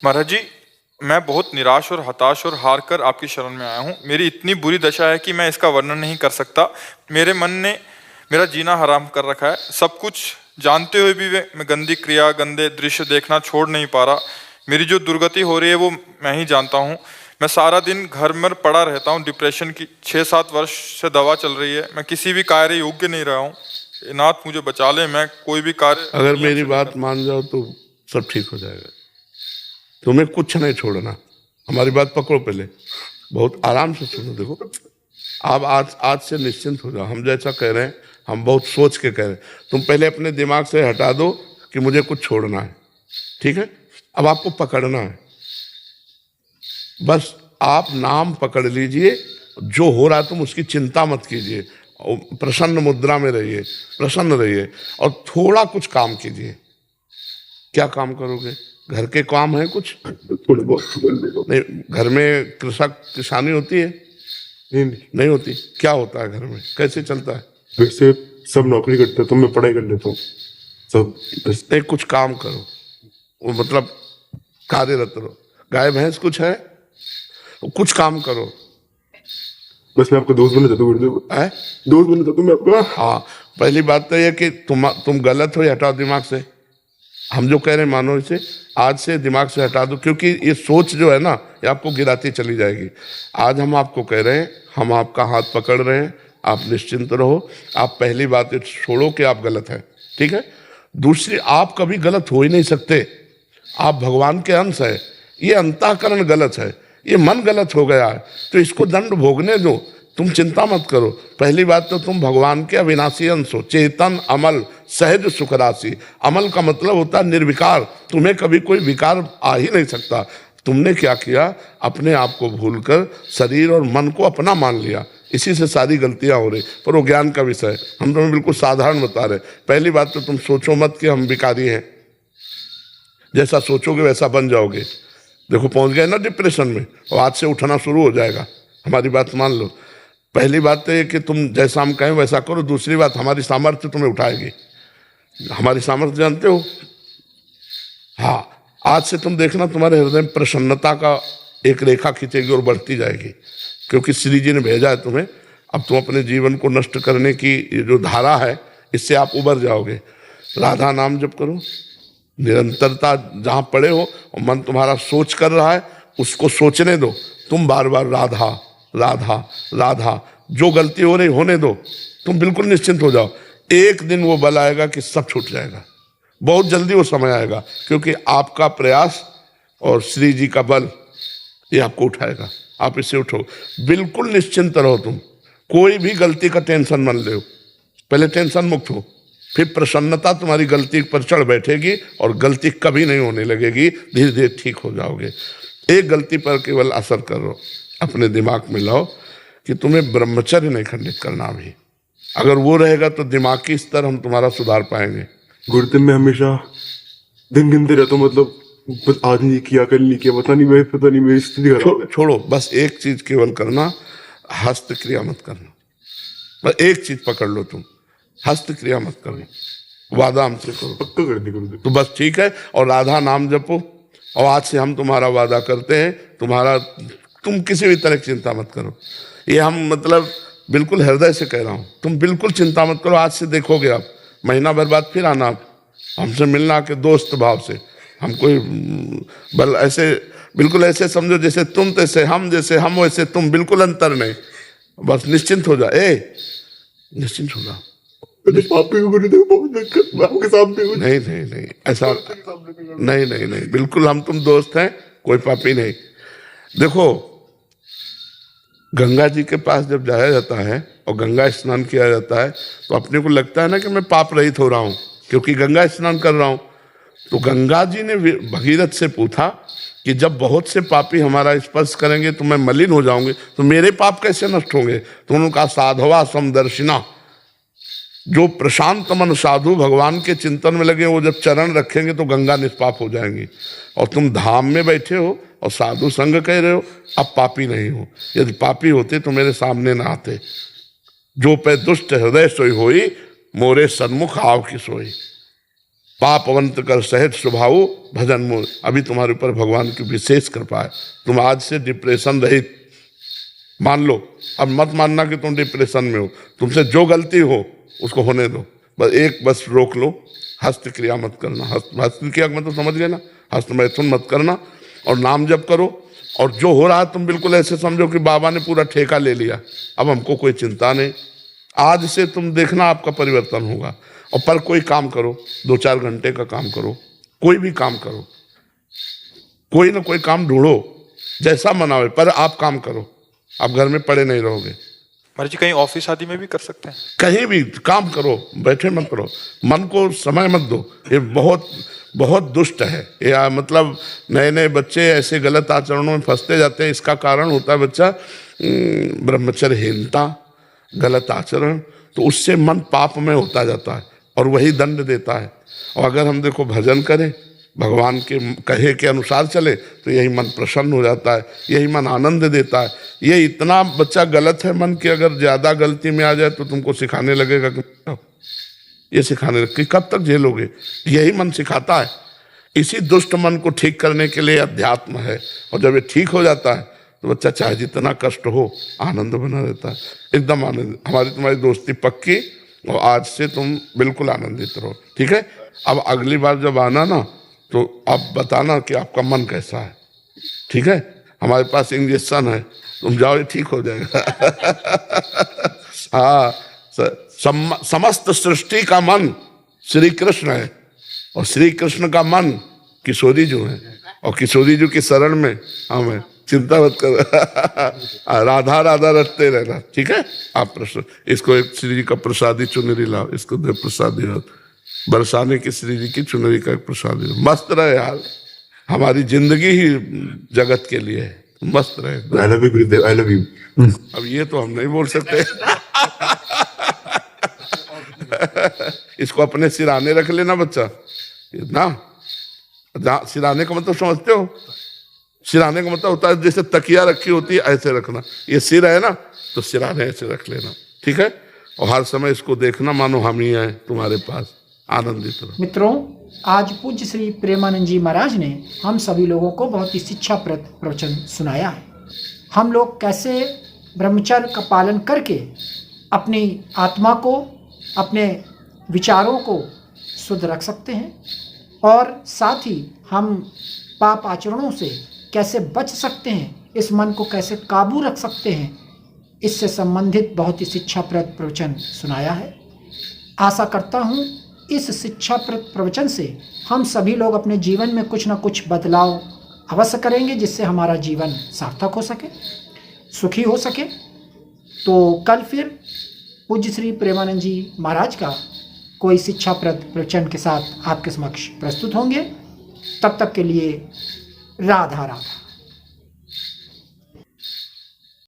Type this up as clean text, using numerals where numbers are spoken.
महाराज जी, मैं बहुत निराश और हताश और हार कर आपकी शरण में आया हूँ। मेरी इतनी बुरी दशा है कि मैं इसका वर्णन नहीं कर सकता। मेरे मन ने मेरा जीना हराम कर रखा है। सब कुछ जानते हुए भी मैं गंदी क्रिया, गंदे दृश्य देखना छोड़ नहीं पा रहा। मेरी जो दुर्गति हो रही है वो मैं ही जानता हूँ। मैं सारा दिन घर में पड़ा रहता हूँ। डिप्रेशन की 6-7 वर्ष से दवा चल रही है। मैं किसी भी कार्य योग्य नहीं रहा हूँ। नाथ मुझे बचा ले, मैं कोई भी कार्य अगर नियम मेरी से नहीं बात कर मान जाओ तो सब ठीक हो जाएगा। तुम्हें कुछ नहीं छोड़ना। हमारी बात पकड़ो, पहले बहुत आराम से सुनो। देखो, आप आज आज से निश्चिंत हो जाओ। हम जैसा कह रहे हैं, हम बहुत सोच के कह रहे हैं। तुम पहले अपने दिमाग से हटा दो कि मुझे कुछ छोड़ना है, ठीक है? अब आपको पकड़ना है। बस आप नाम पकड़ लीजिए। जो हो रहा है तुम उसकी चिंता मत कीजिए। और प्रसन्न मुद्रा में रहिए, प्रसन्न रहिए और थोड़ा कुछ काम कीजिए। क्या काम करोगे? घर के काम है कुछ? थोड़े बहुत नहीं, घर में कृषक किसानी होती है? नहीं। नहीं होती। क्या होता है घर में? कैसे चलता है? वैसे सब नौकरी करते हैं तो मैं पढ़ाई कर लेता हूँ सब। नहीं, कुछ काम करो। वो मतलब कार्यरत रहो। गाय भैंस कुछ है? कुछ काम करो। बस मैं आपका दोस्त बनना चाहता हूँ गुरुदेव। है? दोस्त बनना चाहता हूँ मैं आपका। हाँ, पहली बात तो यह कि तुम गलत हो, ये हटाओ दिमाग से। हम जो कह रहे हैं मानो इसे, आज से दिमाग से हटा दो, क्योंकि ये सोच जो है ना, ये आपको गिराती चली जाएगी। आज हम आपको कह रहे हैं, हम आपका हाथ पकड़ रहे हैं, आप निश्चिंत रहो। आप पहली बात ये छोड़ो कि आप गलत हैं, ठीक है? दूसरी, आप कभी गलत हो ही नहीं सकते। आप भगवान के अंश है। ये अंतःकरण गलत है, ये मन गलत हो गया है, तो इसको दंड भोगने दो। तुम चिंता मत करो। पहली बात तो तुम भगवान के अविनाशी अंश हो, चेतन, अमल, सहज, सुख राशि। अमल का मतलब होता है निर्विकार। तुम्हें कभी कोई विकार आ ही नहीं सकता। तुमने क्या किया? अपने आप को भूलकर शरीर और मन को अपना मान लिया। इसी से सारी गलतियां हो रही। पर वो ज्ञान का विषय, हम तुम्हें बिल्कुल साधारण बता रहे। पहली बात तो तुम सोचो मत कि हम विकारी हैं। जैसा सोचोगे वैसा बन जाओगे। देखो, पहुंच गए ना डिप्रेशन में, और आज से उठना शुरू हो जाएगा। हमारी बात मान लो। पहली बात तो ये कि तुम जैसा हम कहें वैसा करो। दूसरी बात, हमारी सामर्थ्य तुम्हें उठाएगी। हमारी सामर्थ्य जानते हो? हाँ, आज से तुम देखना तुम्हारे हृदय में प्रसन्नता का एक रेखा खींचेगी और बढ़ती जाएगी, क्योंकि श्री जी ने भेजा है तुम्हें। अब तुम अपने जीवन को नष्ट करने की ये जो धारा है, इससे आप उबर जाओगे। राधा नाम जप करो, निरंतरता जहां पड़े हो और मन तुम्हारा सोच कर रहा है, उसको सोचने दो। तुम बार बार राधा राधा राधा, जो गलती हो रही होने दो। तुम बिल्कुल निश्चिंत हो जाओ। एक दिन वो बल आएगा कि सब छूट जाएगा। बहुत जल्दी वो समय आएगा, क्योंकि आपका प्रयास और श्री जी का बल ये आपको उठाएगा। आप इससे उठो, बिल्कुल निश्चिंत रहो। तुम कोई भी गलती का टेंशन मत लो। पहले टेंशन मुक्त हो, फिर प्रसन्नता तुम्हारी गलती पर चढ़ बैठेगी और गलती कभी नहीं होने लगेगी। धीरे धीरे ठीक हो जाओगे। एक गलती पर केवल असर करो, अपने दिमाग में लाओ कि तुम्हें ब्रह्मचर्य नहीं खंडित करना भी। अगर वो रहेगा तो दिमागी स्तर हम तुम्हारा सुधार पाएंगे। गुरुदेव मैं हमेशा दिन गिनते रहता हूँ, मतलब बस आज नहीं किया, कल नहीं किया, पता नहीं मेरी स्थिति खराब है। छोड़ो, बस एक चीज केवल करना, हस्त क्रिया मत करना। बस एक चीज पकड़ लो, तुम हस्त क्रिया मत करना। वादा हमसे करो। पक्का कर दी गुरुदेव। तो बस ठीक है। और राधा नाम जपो। और आज से हम तुम्हारा वादा करते हैं, तुम किसी भी तरह की चिंता मत करो। ये हम मतलब बिल्कुल हृदय से कह रहा हूँ। तुम बिल्कुल चिंता मत करो। आज से देखोगे आप, महीना भर बाद फिर आना आप हमसे मिलना के दोस्त भाव से। हम कोई बल ऐसे बिल्कुल ऐसे समझो जैसे तुम तैसे हम, जैसे हम वैसे तुम, बिल्कुल अंतर नहीं। बस निश्चिंत हो जा। निश्चिंत हो जा। पापी को गुरुदेव बहुत दिक्कत, मैं आपके सामने हूँ। नहीं नहीं नहीं, ऐसा नहीं नहीं नहीं, बिल्कुल हम तुम दोस्त हैं, कोई पापी नहीं। देखो, गंगा जी के पास जब जाया जाता है और गंगा स्नान किया जाता है, तो अपने को लगता है ना कि मैं पाप रहित हो रहा हूं, क्योंकि गंगा स्नान कर रहा हूं। तो गंगा जी ने भगीरथ से पूछा कि जब बहुत से पापी हमारा स्पर्श करेंगे तो मैं मलिन हो जाऊंगी, तो मेरे पाप कैसे नष्ट होंगे? तो उन्होंने कहा, साधवा समदर्शिना, जो प्रशांत मन साधु भगवान के चिंतन में लगे, वो जब चरण रखेंगे तो गंगा निष्पाप हो जाएंगी। और तुम धाम में बैठे हो और साधु संग कह रहे हो, अब पापी नहीं हो। यदि पापी होते तो मेरे सामने ना आते। जो पे दुष्ट हृदय सोई होई, मोरे सन्मुख आव की सोई। पापवंत कर सहज स्वभाव भजन मोर। अभी तुम्हारे ऊपर भगवान की विशेष कृपा है, तुम आज से डिप्रेशन रहित मान लो। अब मत मानना कि तुम डिप्रेशन में हो, तुमसे जो गलती हो उसको होने दो, बस रोक लो, हस्त क्रिया मत करना। हस्त क्रिया मतलब समझ गए ना, हस्त मैथुन मत करना, और नाम जप करो। और जो हो रहा है तुम बिल्कुल ऐसे समझो कि बाबा ने पूरा ठेका ले लिया, अब हमको कोई चिंता नहीं। आज से तुम देखना आपका परिवर्तन होगा। और पर कोई काम करो, 2-4 घंटे का काम करो, कोई भी काम करो, कोई ना कोई काम ढूंढो, जैसा मन आवे, पर आप काम करो, आप घर में पड़े नहीं रहोगे। महाराज जी कहीं ऑफिस आदि में भी कर सकते हैं? कहीं भी काम करो, बैठे मत करो, मन को समय मत दो। ये बहुत बहुत दुष्ट है या मतलब नए नए बच्चे ऐसे गलत आचरणों में फंसते जाते हैं। इसका कारण होता है बच्चा ब्रह्मचर्यहीनता, गलत आचरण, तो उससे मन पाप में होता जाता है और वही दंड देता है। और अगर हम देखो भजन करें, भगवान के कहे के अनुसार चले, तो यही मन प्रसन्न हो जाता है, यही मन आनंद देता है। ये इतना बच्चा गलत है मन की, अगर ज्यादा गलती में आ जाए तो तुमको सिखाने लगेगा कि ये सिखाने लगे, कब तक झेलोगे? यही मन सिखाता है। इसी दुष्ट मन को ठीक करने के लिए अध्यात्म है, और जब ये ठीक हो जाता है तो बच्चा चाहे जितना कष्ट हो आनंद बना रहता है, एकदम आनंद। हमारी तुम्हारी दोस्ती पक्की, और आज से तुम बिल्कुल आनंदित रहो, ठीक है? अब अगली बार जब आना ना, तो आप बताना कि आपका मन कैसा है, ठीक है? हमारे पास इंजेक्शन है, तुम जाओ, ये ठीक हो जाएगा। हाँ, समस्त सृष्टि का मन श्री कृष्ण है, और श्री कृष्ण का मन किशोरी जी है, और किशोरी जी की शरण में हम है। चिंता मत कर। राधा राधा रटते रहना, ठीक है? आप प्रश्न इसको एक श्री जी का प्रसादी चुनरी लाओ, इसको दे प्रसादी, बरसाने की श्री जी की चुनरी का एक प्रसादी। मस्त रहे यार, हमारी जिंदगी ही जगत के लिए है, मस्त रहे। I love you Gurudev, I love you. अब ये तो हम नहीं बोल सकते। इसको अपने सिराने रख लेना बच्चा ना। सिराने का मतलब समझते हो? सिराने का मतलब होता है जैसे तकिया रखी होती है, ऐसे रखना। ये सिर है ना, तो सिराने ऐसे रख लेना, ठीक है? और हर समय इसको देखना मानो हम ही हैं तुम्हारे पास, आनंदित रहो। मित्रों, आज पूज्य श्री प्रेमानंद जी महाराज ने हम सभी लोगों को बहुत ही शिक्षाप्रद प्रवचन सुनाया है। हम लोग कैसे ब्रह्मचर्य का पालन करके अपनी आत्मा को, अपने विचारों को शुद्ध रख सकते हैं, और साथ ही हम पाप आचरणों से कैसे बच सकते हैं, इस मन को कैसे काबू रख सकते हैं, इससे संबंधित बहुत ही शिक्षाप्रद प्रवचन सुनाया है। आशा करता हूँ इस शिक्षाप्रद प्रवचन से हम सभी लोग अपने जीवन में कुछ न कुछ बदलाव अवश्य करेंगे, जिससे हमारा जीवन सार्थक हो सके, सुखी हो सके। तो कल फिर पूज्य श्री प्रेमानंद जी महाराज का कोई शिक्षाप्रद प्रवचन के साथ आपके समक्ष प्रस्तुत होंगे। तब तक के लिए राधा राधा।